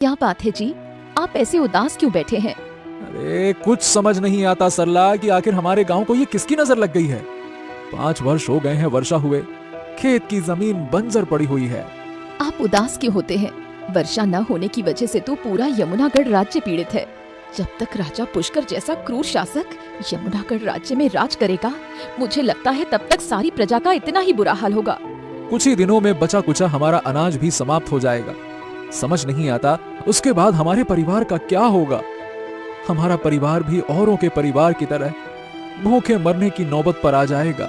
क्या बात है जी, आप ऐसे उदास क्यों बैठे हैं? अरे कुछ समझ नहीं आता सरला कि आखिर हमारे गांव को ये किसकी नजर लग गई है। 5 वर्ष हो गए हैं वर्षा हुए, खेत की जमीन बंजर पड़ी हुई है। आप उदास क्यों होते हैं? वर्षा न होने की वजह से तो पूरा यमुनागढ़ राज्य पीड़ित है। जब तक राजा पुष्कर जैसा क्रूर शासक यमुनागढ़ राज्य में राज करेगा, मुझे लगता है तब तक सारी प्रजा का इतना ही बुरा हाल होगा। कुछ ही दिनों में बचा कुचा हमारा अनाज भी समाप्त हो जाएगा। समझ नहीं आता उसके बाद हमारे परिवार का क्या होगा। हमारा परिवार भी औरों के परिवार की तरह भूखे मरने की नौबत पर आ जाएगा।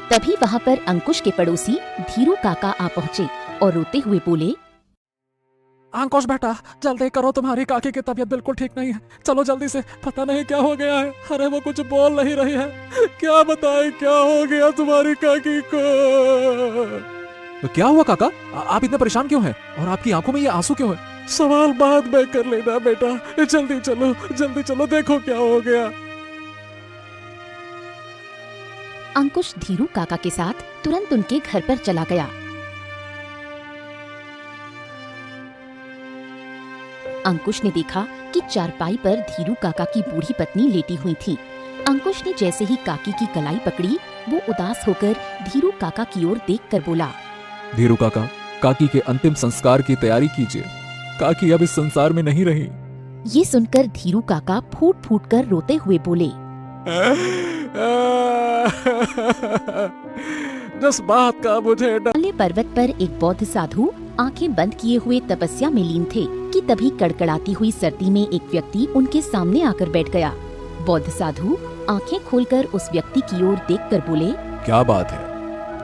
तभी वहाँ पर अंकुश के पड़ोसी धीरू काका आ पहुँचे और रोते हुए बोले, अंकुश बेटा जल्दी करो, तुम्हारी काकी की तबीयत बिल्कुल ठीक नहीं है। चलो जल्दी से, पता नहीं क्या हो गया है। अरे वो कुछ बोल नहीं रही है। क्या बताएं क्या हो गया तुम्हारी काकी को। तो क्या हुआ काका, आप इतने परेशान क्यों हैं और आपकी आंखों में ये आंसू क्यों है? सवाल बाद में कर लेना बेटा, जल्दी चलो देखो क्या हो गया। अंकुश धीरू काका के साथ तुरंत उनके घर पर चला गया। अंकुश ने देखा कि चारपाई पर धीरू काका की बूढ़ी पत्नी लेटी हुई थी। अंकुश ने जैसे ही काकी की कलाई पकड़ी, वो उदास होकर धीरू काका की ओर देखकर बोला, धीरू काका, काकी के अंतिम संस्कार की तैयारी कीजिए। काकी अब इस संसार में नहीं रही। ये सुनकर धीरू काका फूट फूट कर रोते हुए बोले, जिस बात का मुझे डर। पर्वत पर एक बौद्ध साधु आंखें बंद किए हुए तपस्या में लीन थे कि तभी कड़कड़ाती हुई सर्दी में एक व्यक्ति उनके सामने आकर बैठ गया। बौद्ध साधु आंखें खोलकर उस व्यक्ति की ओर देखकर बोले, क्या बात है?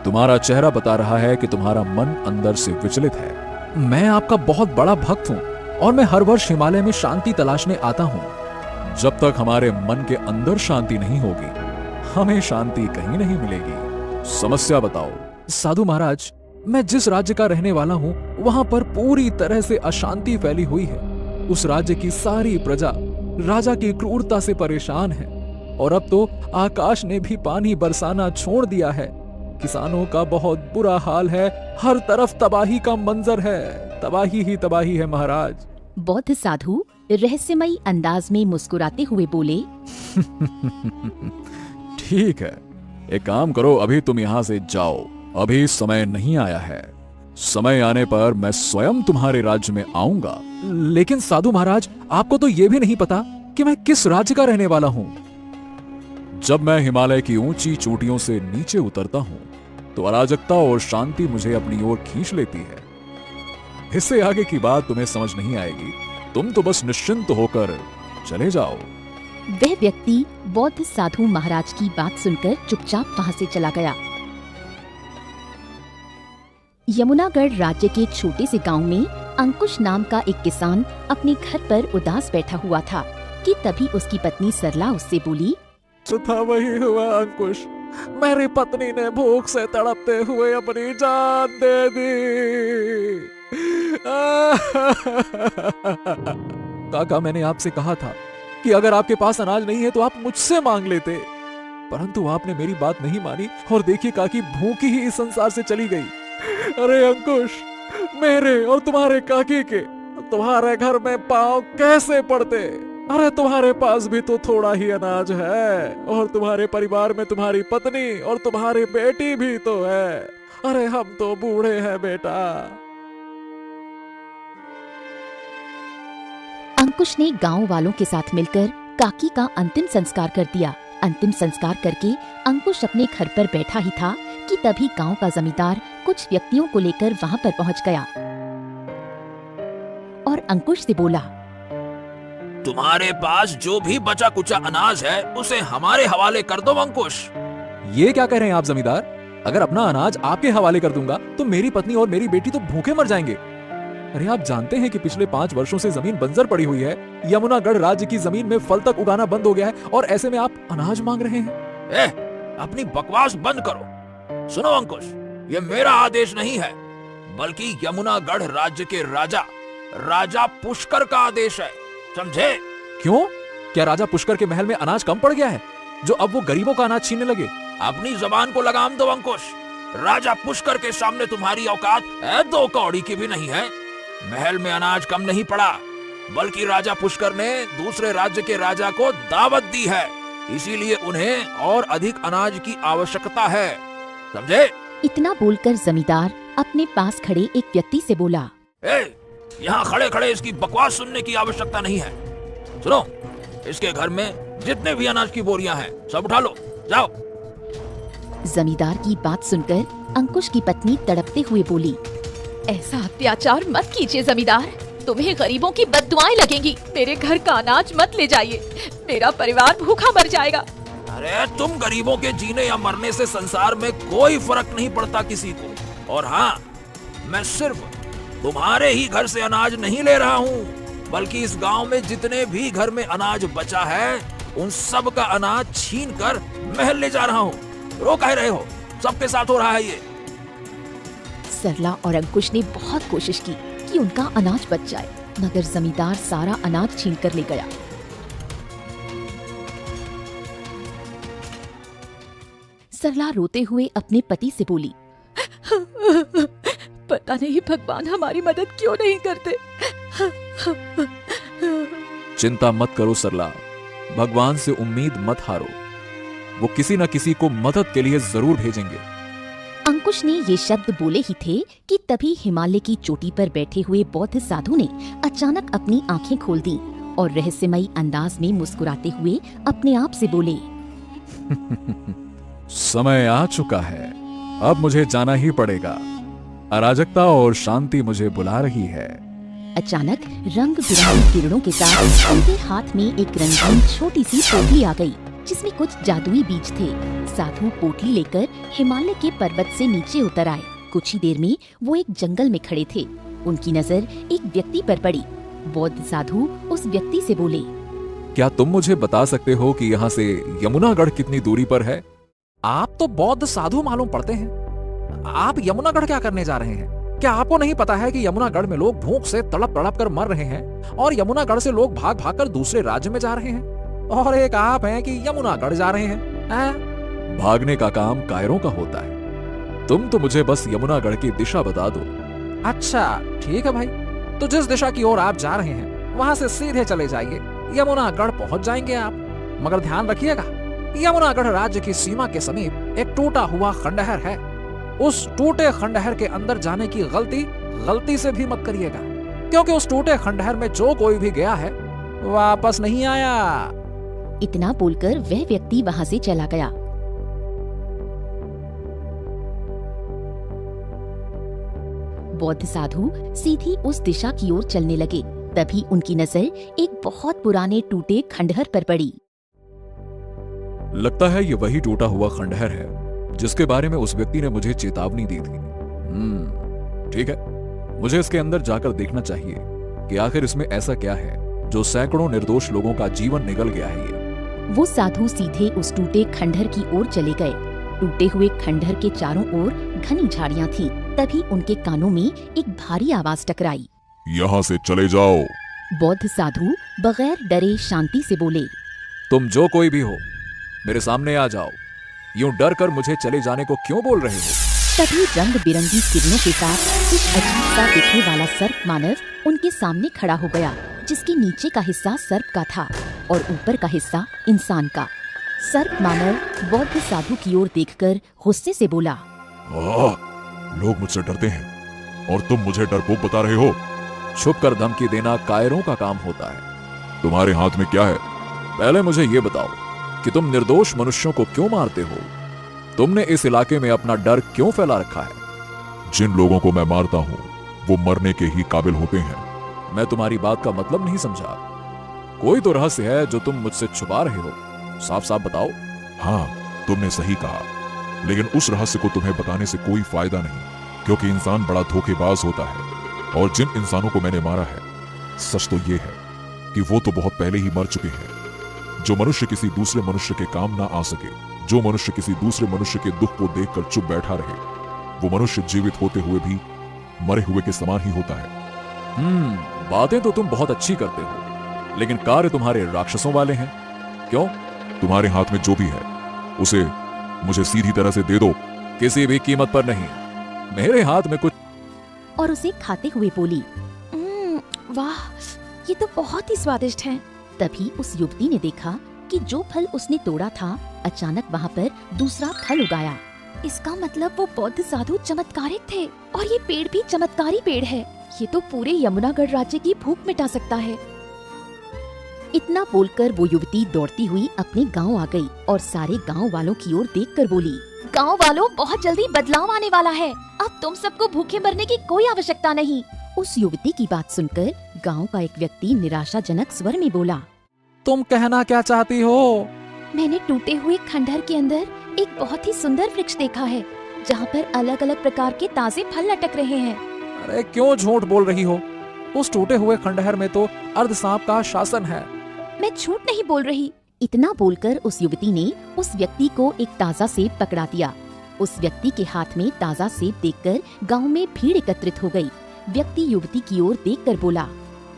तुम्हारा चेहरा बता रहा है कि तुम्हारा मन अंदर से विचलित है। मैं आपका बहुत बड़ा भक्त हूँ और मैं हर वर्ष हिमालय में शांति तलाशने आता हूँ। जब तक हमारे मन के अंदर शांति नहीं होगी, हमें शांति कहीं नहीं मिलेगी। समस्या बताओ। साधु महाराज, मैं जिस राज्य का रहने वाला हूँ वहाँ पर पूरी तरह से अशांति फैली हुई है। उस राज्य की सारी प्रजा राजा की क्रूरता से परेशान है और अब तो आकाश ने भी पानी बरसाना छोड़ दिया है। किसानों का बहुत बुरा हाल है। हर तरफ तबाही का मंजर है। तबाही ही तबाही है महाराज। बौद्ध साधु रहस्यमयी अंदाज में मुस्कुराते हुए बोले, ठीक है, एक काम करो, अभी तुम यहाँ से जाओ। अभी समय नहीं आया है। समय आने पर मैं स्वयं तुम्हारे राज्य में आऊंगा। लेकिन साधु महाराज, आपको तो ये भी नहीं पता कि मैं किस राज्य का रहने वाला हूँ। जब मैं हिमालय की ऊंची चोटियों से नीचे उतरता हूँ तो अराजकता और शांति मुझे अपनी ओर खींच लेती है। इससे आगे की बात तुम्हें समझ नहीं आएगी। तुम तो बस निश्चिंत होकर चले जाओ। वह व्यक्ति बौद्ध साधु महाराज की बात सुनकर चुपचाप वहाँ से चला गया। यमुनागढ़ राज्य के छोटे से गांव में अंकुश नाम का एक किसान अपने घर पर उदास बैठा हुआ था कि तभी उसकी पत्नी सरला उससे बोली, था वही हुआ अंकुश, मेरी पत्नी ने भूख से तड़पते हुए अपनी जान दे दी। काका, मैंने आपसे कहा था कि अगर आपके पास अनाज नहीं है तो आप मुझसे मांग लेते, परंतु आपने मेरी बात नहीं मानी और देखिए काकी भूखी ही इस संसार से चली गई। अरे अंकुश, मेरे और तुम्हारे काकी के तुम्हारे घर में पांव कैसे पड़ते? अरे तुम्हारे पास भी तो थोड़ा ही अनाज है और तुम्हारे परिवार में तुम्हारी पत्नी और तुम्हारी बेटी भी तो है। अरे हम तो बूढ़े हैं बेटा। अंकुश ने गांव वालों के साथ मिलकर काकी का अंतिम संस्कार कर दिया। अंतिम संस्कार करके अंकुश अपने घर पर बैठा ही था कि तभी गांव का जमींदार कुछ व्यक्तियों को लेकर वहां पर पहुंच गया और अंकुश से बोला, तुम्हारे पास जो भी बचा कुचा अनाज है उसे हमारे हवाले कर दो अंकुश। ये क्या कह रहे हैं आप जमींदार? अगर अपना अनाज आपके हवाले कर दूंगा तो मेरी पत्नी और मेरी बेटी तो भूखे मर जाएंगे। अरे आप जानते हैं कि पिछले 5 वर्षों से जमीन बंजर पड़ी हुई है। यमुनागढ़ राज्य की जमीन में फल तक उगाना बंद हो गया है और ऐसे में आप अनाज मांग रहे हैं। अपनी बकवास बंद करो। सुनो अंकुश, ये मेरा आदेश नहीं है बल्कि यमुनागढ़ राज्य के राजा पुष्कर का आदेश है, समझे? क्यों? क्या राजा पुष्कर के महल में अनाज कम पड़ गया है जो अब वो गरीबों का अनाज छीनने लगे? अपनी जबान को लगाम दो अंकुश। राजा पुष्कर के सामने तुम्हारी औकात 2 कौड़ी की भी नहीं है। महल में अनाज कम नहीं पड़ा, बल्कि राजा पुष्कर ने दूसरे राज्य के राजा को दावत दी है, इसीलिए उन्हें और अधिक अनाज की आवश्यकता है, समझे? इतना बोलकर जमींदार अपने पास खड़े एक व्यक्ति से बोला, यहाँ खड़े खड़े इसकी बकवास सुनने की आवश्यकता नहीं है। सुनो, इसके घर में जितने भी अनाज की बोरियां हैं सब उठा लो, जाओ। जमींदार की बात सुनकर अंकुश की पत्नी तड़पते हुए बोली, ऐसा अत्याचार मत कीजिए जमींदार, तुम्हें गरीबों की बद्दुआएं लगेंगी। मेरे घर का अनाज मत ले जाइए, मेरा परिवार भूखा मर जाएगा। अरे तुम गरीबों के जीने या मरने से संसार में कोई फर्क नहीं पड़ता किसी को। और हाँ, मैं सिर्फ तुम्हारे ही घर से अनाज नहीं ले रहा हूँ, बल्कि इस गांव में जितने भी घर में अनाज बचा है उन सब का अनाज छीन कर महल ले जा रहा हूँ। रो कह रहे हो, सबके साथ हो रहा है ये। सरला और अंकुश ने बहुत कोशिश की कि उनका अनाज बच जाए, मगर जमींदार सारा अनाज छीन कर ले गया। सरला रोते हुए अपने पति से बोली, पता नहीं भगवान हमारी मदद क्यों नहीं करते। चिंता मत करो सरला, भगवान से उम्मीद मत हारो, वो किसी न किसी को मदद के लिए जरूर भेजेंगे। अंकुश ने ये शब्द बोले ही थे कि तभी हिमालय की चोटी पर बैठे हुए बौद्ध साधु ने अचानक अपनी आंखें खोल दी और रहस्यमयी अंदाज में मुस्कुराते हुए अपने आप से बोले, समय आ चुका है, अब मुझे जाना ही पड़ेगा। अराजकता और शांति मुझे बुला रही है। अचानक रंग बिरंगी किरणों के साथ उनके हाथ में एक रंगीन छोटी सी पोटली आ गई, जिसमें कुछ जादुई बीज थे। साधु पोटली लेकर हिमालय के पर्वत से नीचे उतर आए। कुछ ही देर में वो एक जंगल में खड़े थे। उनकी नजर एक व्यक्ति पर पड़ी। बौद्ध साधु उस व्यक्ति से बोले, क्या तुम मुझे बता सकते हो कि यहाँ से यमुनागढ़ कितनी दूरी पर है? आप तो बौद्ध साधु मालूम पड़ते हैं, आप यमुनागढ़ क्या करने जा रहे हैं? क्या आपको नहीं पता है कि यमुनागढ़ में लोग भूख से तड़प तड़प कर मर रहे हैं और यमुनागढ़ से लोग भाग भाग कर दूसरे राज्य में जा रहे हैं, और एक आप हैं कि यमुनागढ़ जा रहे हैं? भागने का काम कायरों का होता है, तुम तो मुझे बस यमुनागढ़ की दिशा बता दो। अच्छा ठीक है भाई, तो जिस दिशा की ओर आप जा रहे हैं वहां से सीधे चले जाइए, यमुनागढ़ पहुंच जाएंगे आप। मगर ध्यान रखिएगा, यमुनागढ़ राज्य की सीमा के समीप एक टूटा हुआ खंडहर है। उस टूटे खंडहर के अंदर जाने की गलती से भी मत करिएगा, क्योंकि उस टूटे खंडहर में जो कोई भी गया है वापस नहीं आया। इतना बोलकर वह व्यक्ति वहां से चला गया। बौद्ध साधु सीधी उस दिशा की ओर चलने लगे। तभी उनकी नजर एक बहुत पुराने टूटे खंडहर पर पड़ी। लगता है ये वही टूटा हुआ खंडहर है जिसके बारे में उस व्यक्ति ने मुझे चेतावनी दी थी। ठीक है, मुझे इसके अंदर जाकर देखना चाहिए कि आखिर इसमें ऐसा क्या है जो सैकड़ों निर्दोष लोगों का जीवन निगल गया है। ये वो साधु सीधे उस टूटे खंडहर की ओर चले गए। टूटे हुए खंडहर के चारों ओर घनी झाड़ियां थीं। तभी उनके कानों में एक भारी आवाज टकराई। यहाँ से चले जाओ। बौद्ध साधु बगैर डरे शांति से बोले, तुम जो कोई भी हो मेरे सामने आ जाओ। यूं डर कर मुझे चले जाने को क्यों बोल रहे हो? तभी रंग बिरंगी किरणों के साथ एक अजीब सा दिखने वाला सर्प मानव उनके सामने खड़ा हो गया, जिसके नीचे का हिस्सा सर्प का था और ऊपर का हिस्सा इंसान का। सर्प मानव बौद्ध साधु की ओर देखकर गुस्से से बोला, लोग मुझसे डरते हैं और तुम मुझे डरपोक बता रहे हो। छुप कर धमकी देना कायरों का काम होता है। तुम्हारे हाथ में क्या है? पहले मुझे ये बताओ कि तुम निर्दोष मनुष्यों को क्यों मारते हो? तुमने इस इलाके में अपना डर क्यों फैला रखा है? जिन लोगों को मैं मारता हूँ वो मरने के ही काबिल होते हैं। मैं तुम्हारी बात का मतलब नहीं समझा। कोई तो रहस्य है जो तुम मुझसे छुपा रहे हो, साफ साफ बताओ। हाँ, तुमने सही कहा, लेकिन उस रहस्य को तुम्हें बताने से कोई फायदा नहीं, क्योंकि इंसान बड़ा धोखेबाज होता है। और जिन इंसानों को मैंने मारा है, सच तो ये है कि वो तो बहुत पहले ही मर चुके हैं। जो मनुष्य किसी दूसरे मनुष्य के काम ना आ सके, जो मनुष्य किसी दूसरे मनुष्य के दुख को देखकर चुप बैठा रहे, वो मनुष्य जीवित होते हुए भी मरे हुए के समान ही होता है। बातें तो तुम बहुत अच्छी करते हो, लेकिन कार्य तुम्हारे राक्षसों वाले हैं। क्यों? तुम्हारे हाथ में जो भी है उसे मुझे सीधी तरह से दे दो। किसी भी कीमत पर नहीं। मेरे हाथ में कुछ। और उसे खाते हुए बोली, वाह, ये तो बहुत ही स्वादिष्ट है। तभी उस युवती ने देखा कि जो फल उसने तोड़ा था अचानक वहाँ पर दूसरा फल उगाया। इसका मतलब वो बौद्ध साधु चमत्कारिक थे और ये पेड़ भी चमत्कारी पेड़ है। ये तो पूरे यमुनागढ़ राज्य की भूख मिटा सकता है। इतना बोलकर वो युवती दौड़ती हुई अपने गांव आ गई और सारे गांव वालों की ओर देखकर बोली, गांव वालों, बहुत जल्दी बदलाव आने वाला है। अब तुम सबको भूखे मरने की कोई आवश्यकता नहीं। उस युवती की बात सुनकर गांव का एक व्यक्ति निराशाजनक स्वर में बोला, तुम कहना क्या चाहती हो? मैंने टूटे हुए खंडहर के अंदर एक बहुत ही सुंदर वृक्ष देखा है, जहाँ पर अलग अलग प्रकार के ताजे फल लटक रहे हैं। अरे क्यों झूठ बोल रही हो? उस टूटे हुए खंडहर में तो अर्ध सांप का शासन है। मैं झूठ नहीं बोल रही। इतना बोलकर उस युवती ने उस व्यक्ति को एक ताजा सेब पकड़ा दिया। उस व्यक्ति के हाथ में ताजा सेब देखकर गांव में भीड़ एकत्रित हो गई। व्यक्ति युवती की ओर देखकर बोला,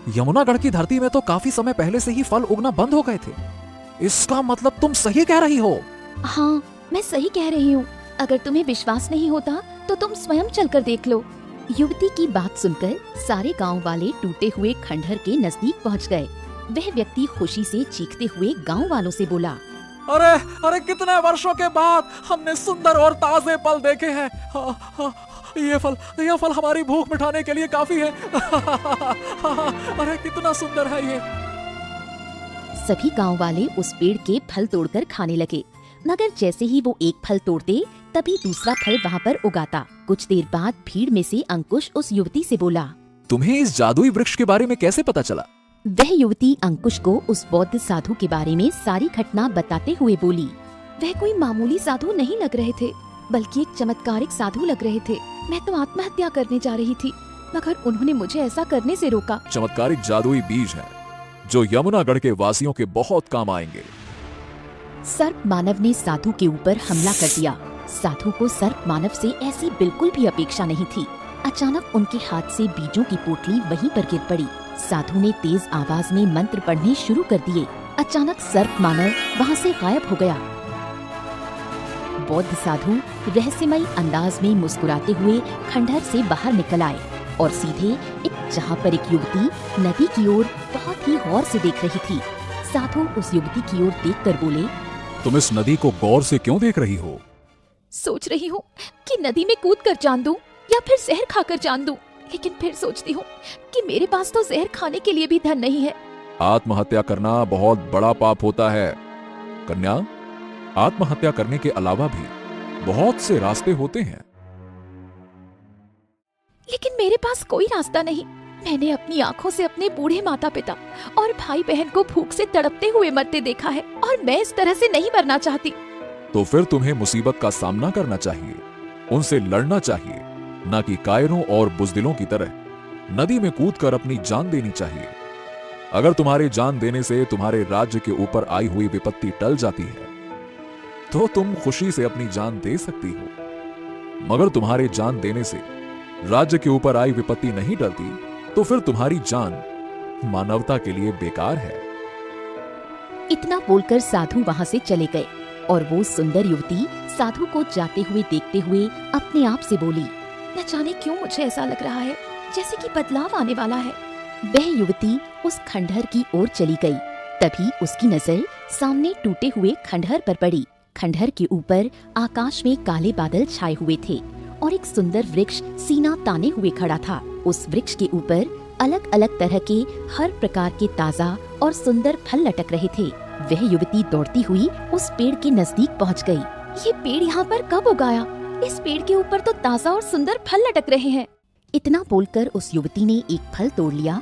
यमुनागढ़ की धरती में तो काफी समय पहले से ही फल उगना बंद हो गए थे। इसका मतलब तुम सही कह रही हो? हाँ, मैं सही कह रही हूँ। अगर तुम्हें विश्वास नहीं होता तो तुम स्वयं चलकर देख लो। युवती की बात सुनकर सारे गांव वाले टूटे हुए खंडहर के नजदीक पहुंच गए। वह व्यक्ति खुशी से चीखते हुए गांव वालों से बोला, अरे अरे कितने वर्षों के बाद हमने सुंदर और ताजे फल देखे हैं। ये फल हमारी भूख मिटाने के लिए काफी है। अरे कितना सुंदर है ये। सभी गांव वाले उस पेड़ के फल तोड़कर खाने लगे, मगर जैसे ही वो एक फल तोड़ते तभी दूसरा फल वहाँ पर उगाता। कुछ देर बाद भीड़ में से अंकुश उस युवती से बोला, तुम्हें इस जादुई वृक्ष के बारे में कैसे पता चला? वह युवती अंकुश को उस बौद्ध साधु के बारे में सारी घटना बताते हुए बोली, वह कोई मामूली साधु नहीं लग रहे थे, बल्कि एक चमत्कारिक साधु लग रहे थे। मैं तो आत्महत्या करने जा रही थी, मगर उन्होंने मुझे ऐसा करने से रोका। चमत्कारिक जादुई बीज है जो यमुनागढ़ के वासियों के बहुत काम आएंगे। सर्प मानव ने साधु के ऊपर हमला कर दिया। साधु को सर्प मानव से ऐसी बिल्कुल भी अपेक्षा नहीं थी। अचानक उनके हाथ से बीजों की पोटली वहीं पर गिर पड़ी। साधु ने तेज आवाज में मंत्र पढ़ने शुरू कर दिए। अचानक सर्प मानव वहाँ से गायब हो गया। बौद्ध साधु रहस्यमय अंदाज में मुस्कुराते हुए खंडहर से बाहर निकल आए और सीधे एक जहाँ पर एक युवती नदी की ओर बहुत ही गौर से देख रही थी। साधु उस युवती की ओर देखकर बोले, तुम इस नदी को गौर से क्यों देख रही हो? सोच रही हूँ कि नदी में कूद कर जान दूं या फिर जहर खाकर जान दूं, लेकिन फिर सोचती हूँ कि मेरे पास तो जहर खाने के लिए भी धन नहीं है। आत्महत्या करना बहुत बड़ा पाप होता है कन्या। आत्महत्या करने के अलावा भी बहुत से रास्ते होते हैं। लेकिन मेरे पास कोई रास्ता नहीं। मैंने अपनी आंखों से अपने बूढ़े माता पिता और भाई बहन को भूख से तड़पते हुए मरते देखा है और मैं इस तरह से नहीं मरना चाहती। तो फिर तुम्हें मुसीबत का सामना करना चाहिए, उनसे लड़ना चाहिए, न कि कायरों और बुजदिलों की तरह नदी में कूदकर अपनी जान देनी चाहिए। अगर तुम्हारे जान देने से तुम्हारे राज्य के ऊपर आई हुई विपत्ति टल जाती है तो तुम खुशी से अपनी जान दे सकती हो, मगर तुम्हारे जान देने से राज्य के ऊपर आई विपत्ति नहीं टलती तो फिर तुम्हारी जान मानवता के लिए बेकार है। इतना बोलकर साधु वहाँ से चले गए और वो सुंदर युवती साधु को जाते हुए देखते हुए अपने आप से बोली, न जाने क्यों मुझे ऐसा लग रहा है जैसे कि बदलाव आने वाला है। वह युवती उस खंडहर की ओर चली गई। तभी उसकी नजर सामने टूटे हुए खंडहर पर पड़ी। खंडहर के ऊपर आकाश में काले बादल छाए हुए थे और एक सुंदर वृक्ष सीना ताने हुए खड़ा था। उस वृक्ष के ऊपर अलग अलग तरह के हर प्रकार के ताजा और सुंदर फल लटक रहे थे। वह युवती दौड़ती हुई उस पेड़ के नजदीक पहुंच गई। ये पेड़ यहाँ पर कब उगाया? इस पेड़ के ऊपर तो ताजा और सुंदर फल लटक रहे हैं। इतना बोलकर उस युवती ने एक फल तोड़ लिया